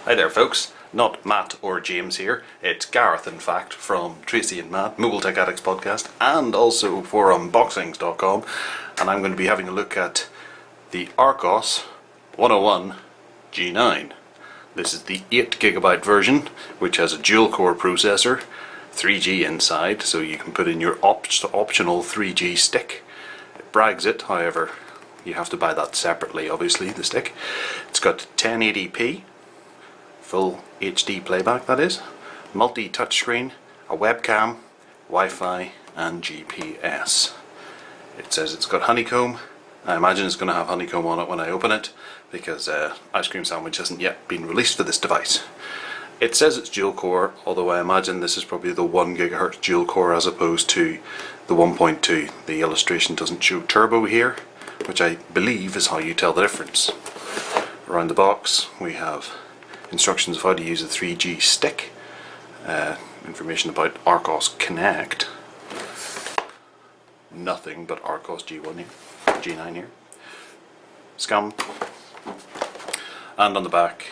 Hi there folks, not Matt or James here, it's Gareth in fact from Tracy and Matt, Mobile Tech Addicts podcast, and also for Unboxings.com, and I'm going to be having a look at the Archos 101 G9. This is the 8GB version, which has a dual-core processor, 3G inside, so you can put in your optional 3G stick. It brags it, however, you have to buy that separately, obviously, the stick. It's got 1080p, full HD playback that is, multi-touchscreen, a webcam, Wi-Fi and GPS. It says it's got honeycomb. I imagine it's going to have honeycomb on it when I open it, because Ice Cream Sandwich hasn't yet been released for this device. It says it's dual core, although I imagine this is probably the 1 GHz dual core as opposed to the 1.2. The illustration doesn't show turbo here, which I believe is how you tell the difference. Around the box we have instructions of how to use a 3G stick, information about Archos Connect, nothing but Archos G9 here, scum, and on the back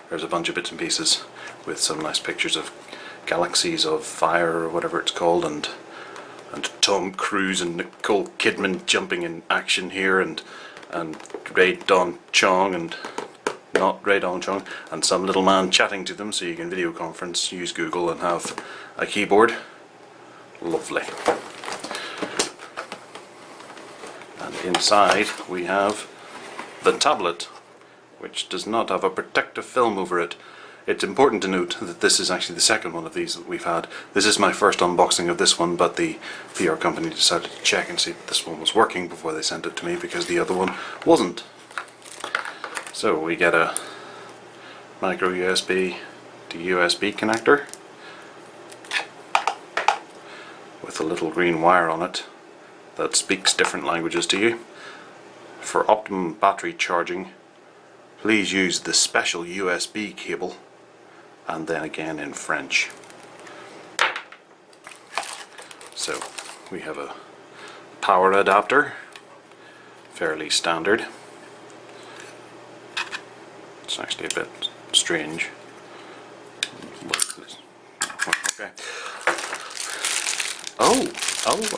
there's a bunch of bits and pieces with some nice pictures of galaxies of fire or whatever it's called, and Tom Cruise and Nicole Kidman jumping in action here, and Rae Dawn Chong and not Rae Dawn Chong, and some little man chatting to them, so you can video conference, use Google and have a keyboard. Lovely. And inside we have the tablet, which does not have a protective film over it. It's important to note that this is actually the second one of these that we've had. This is my first unboxing of this one, but the PR company decided to check and see that this one was working before they sent it to me, because the other one wasn't. So we get a micro USB to USB connector with a little green wire on it that speaks different languages to you. For optimum battery charging, please use the special USB cable, and then again in French. So we have a power adapter, fairly standard. It's actually a bit strange. Okay. Oh,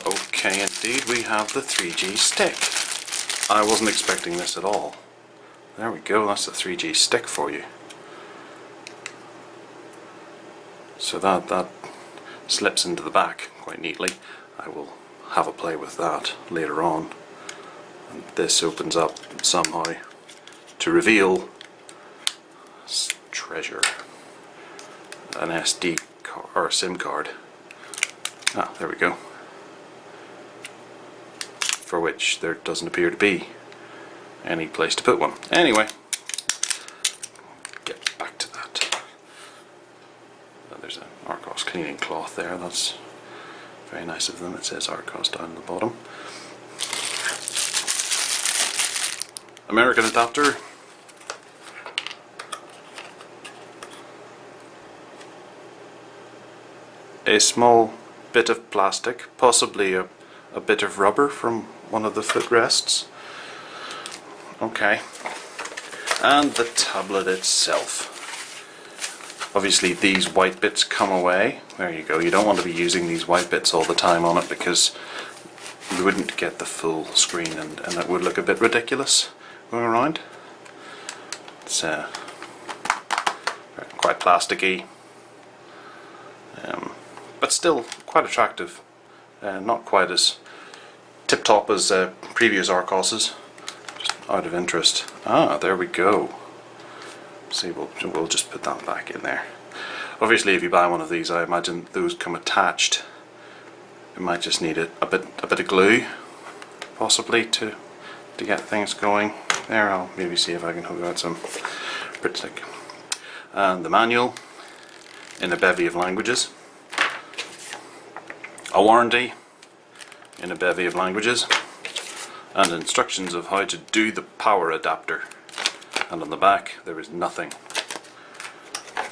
okay, indeed, we have the 3G stick. I wasn't expecting this at all. There we go, that's the 3G stick for you. So that slips into the back quite neatly. I will have a play with that later on. And this opens up somehow to reveal treasure, an SD card or SIM card. Ah, there we go. For which there doesn't appear to be any place to put one. Anyway, get back to that. There's an Archos cleaning cloth there. That's very nice of them. It says Archos down at the bottom. American adapter. A small bit of plastic, possibly a bit of rubber from one of the footrests. Okay. And the tablet itself. Obviously these white bits come away. There you go. You don't want to be using these white bits all the time on it, because you wouldn't get the full screen, and it would look a bit ridiculous going around. It's quite plasticky. But still quite attractive, not quite as tip-top as previous Archoses, just out of interest. Ah, there we go. See, we'll just put that back in there. Obviously if you buy one of these, I imagine those come attached. You might just need a bit of glue, possibly, to get things going. There, I'll maybe see if I can hook out some Brit stick. And the manual in a bevy of languages. A warranty in a bevy of languages, and instructions of how to do the power adapter. And on the back there is nothing.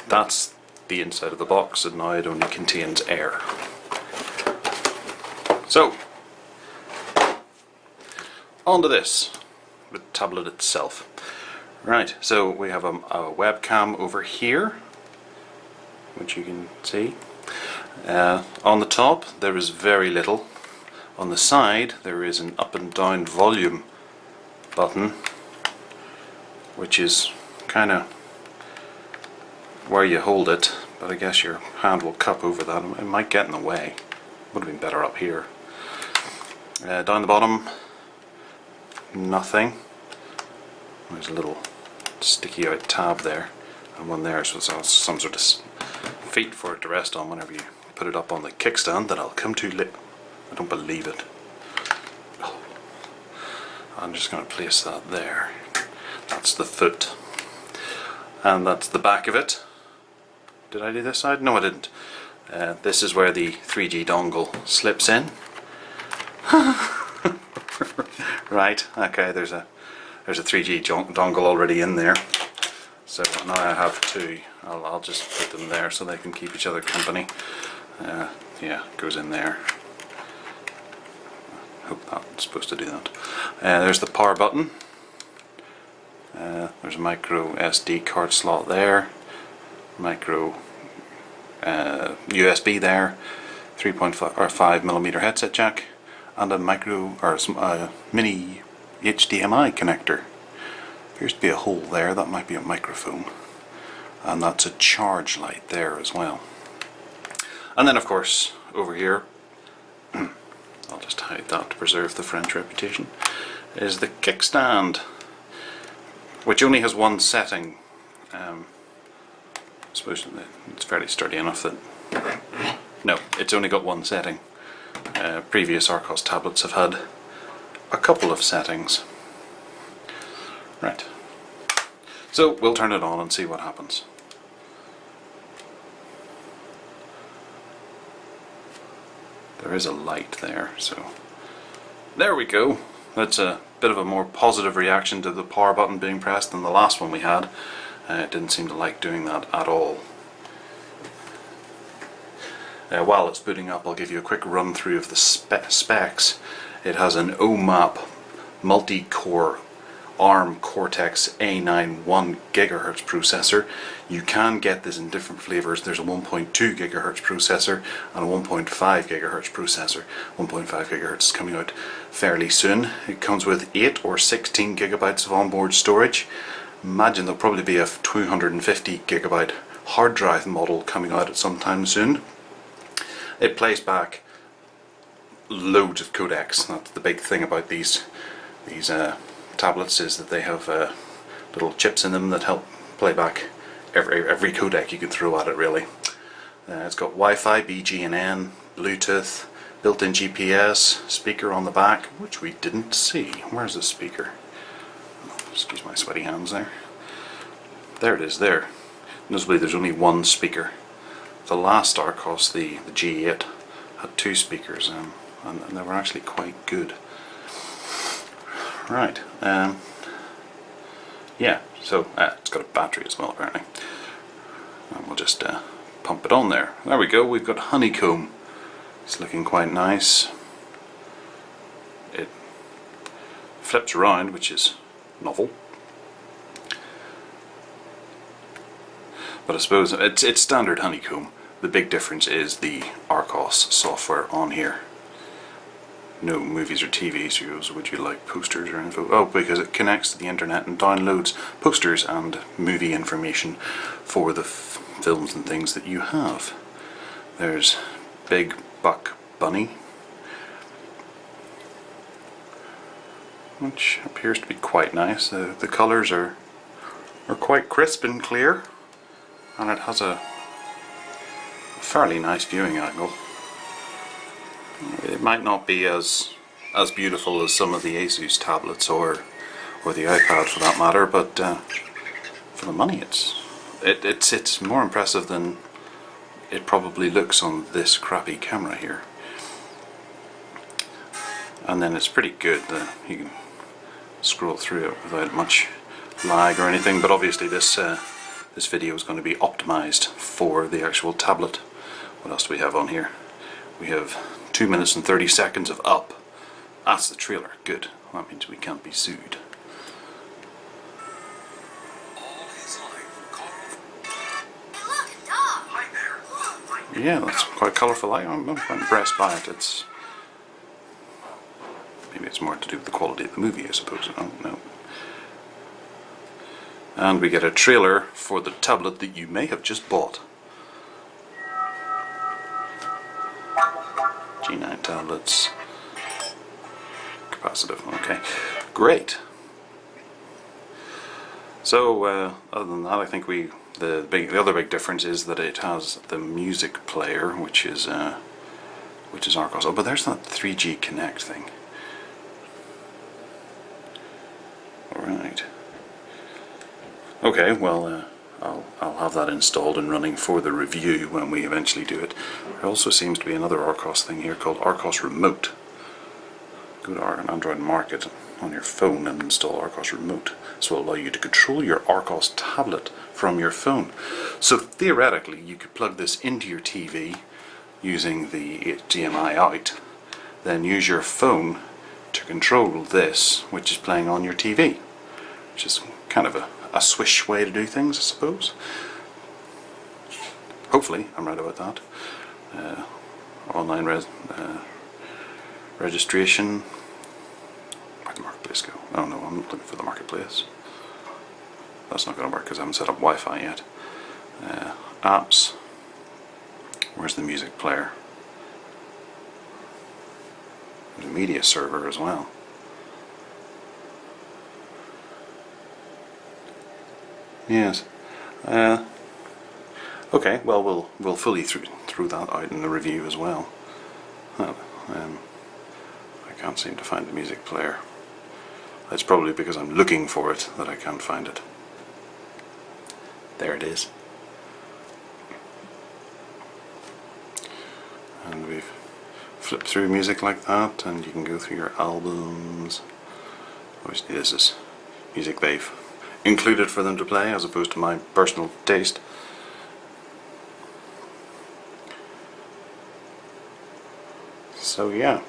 That's the inside of the box, and now it only contains air. So, on to this, the tablet itself. Right, so we have a webcam over here, which you can see. On the top there is very little. On the side there is an up and down volume button, which is kind of where you hold it, but I guess your hand will cup over that. It might get in the way. Would have been better up here. Down the bottom, nothing. There's a little sticky out tab there, and one there, so it's some sort of feet for it to rest on whenever you put it up on the kickstand that I'll come to later. I don't believe it. I'm just going to place that there. That's the foot, and that's the back of it. Did I do this side? No, I didn't. This is where the 3G dongle slips in. Right, okay, there's a 3G dongle already in there. So now I have two. I'll just put them there so they can keep each other company. Yeah, goes in there. Hope that's supposed to do that. There's the power button. There's a micro SD card slot there. Micro USB there. 3.5mm headset jack, and a mini HDMI connector. Appears to be a hole there. That might be a microphone. And that's a charge light there as well. And then of course over here, I'll just hide that to preserve the French reputation, is the kickstand, which only has one setting. I suppose it's fairly sturdy enough that... No, it's only got one setting. Previous Archos tablets have had a couple of settings. Right. So we'll turn it on and see what happens. There is a light there, so there we go. That's a bit of a more positive reaction to the power button being pressed than the last one we had. It didn't seem to like doing that at all. While it's booting up, I'll give you a quick run through of the specs. It has an OMAP multi-core ARM Cortex A9 1 GHz processor. You can get this in different flavors. There's a 1.2 GHz processor and a 1.5 GHz processor. 1.5 GHz is coming out fairly soon. It comes with 8 or 16 gigabytes of onboard storage. Imagine there'll probably be a 250 gigabyte hard drive model coming out at some time soon. It plays back loads of codecs. That's the big thing about these tablets, is that they have little chips in them that help play back every codec you can throw at it, really. It's got Wi-Fi, BGN, Bluetooth, built-in GPS, speaker on the back, which we didn't see. Where's the speaker? Excuse my sweaty hands there. There it is there. Notably there's only one speaker. The last Archos, the G8, had two speakers, and they were actually quite good. Right, yeah, so it's got a battery as well apparently. And we'll just pump it on there. There we go, we've got honeycomb. It's looking quite nice. It flips around, which is novel. But I suppose it's standard honeycomb. The big difference is the Archos software on here. No movies or TV shows. Would you like posters or info? Oh, because it connects to the internet and downloads posters and movie information for the films and things that you have. There's Big Buck Bunny, which appears to be quite nice. The colours are quite crisp and clear, and it has a fairly nice viewing angle. It might not be as beautiful as some of the Asus tablets or the iPad for that matter, but for the money it's more impressive than it probably looks on this crappy camera here. And then it's pretty good. You can scroll through it without much lag or anything, but obviously this video is going to be optimized for the actual tablet. What else do we have on here? We have 2 minutes and 30 seconds of up. That's the trailer. Good. That means we can't be sued. Yeah, that's quite colourful. I'm quite impressed by it. Maybe it's more to do with the quality of the movie, I suppose. I don't know. And we get a trailer for the tablet that you may have just bought. G9 tablets. Capacitive, okay. Great. So, other than that, I think the other big difference is that it has the music player, which is Archos. Oh, but there's that 3G Connect thing. Alright. Okay, well, I'll have that installed and running for the review when we eventually do it. There also seems to be another Archos thing here called Archos Remote. Go to our Android Market on your phone and install Archos Remote. This will allow you to control your Archos tablet from your phone. So theoretically, you could plug this into your TV using the HDMI out, then use your phone to control this, which is playing on your TV, which is kind of a swish way to do things, I suppose. Hopefully, I'm right about that. Online registration. Where'd the marketplace go? Oh no, I'm looking for the marketplace. That's not going to work because I haven't set up Wi-Fi yet. Apps. Where's the music player? There's a media server as well. Yes. Okay. Well, we'll fully through that out in the review as well. I can't seem to find the music player. It's probably because I'm looking for it that I can't find it. There it is. And we've flipped through music like that, and you can go through your albums. Obviously, this is music they've included for them to play, as opposed to my personal taste. So yeah,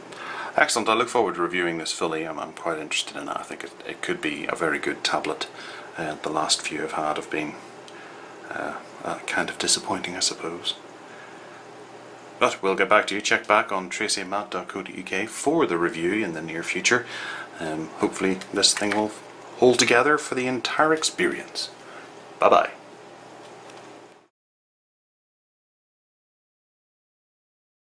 excellent. I look forward to reviewing this fully. I'm quite interested in it. I think it could be a very good tablet. The last few I've had have been kind of disappointing, I suppose. But we'll get back to you. Check back on tracyandmatt.co.uk for the review in the near future. Hopefully this thing will hold together for the entire experience. Bye bye.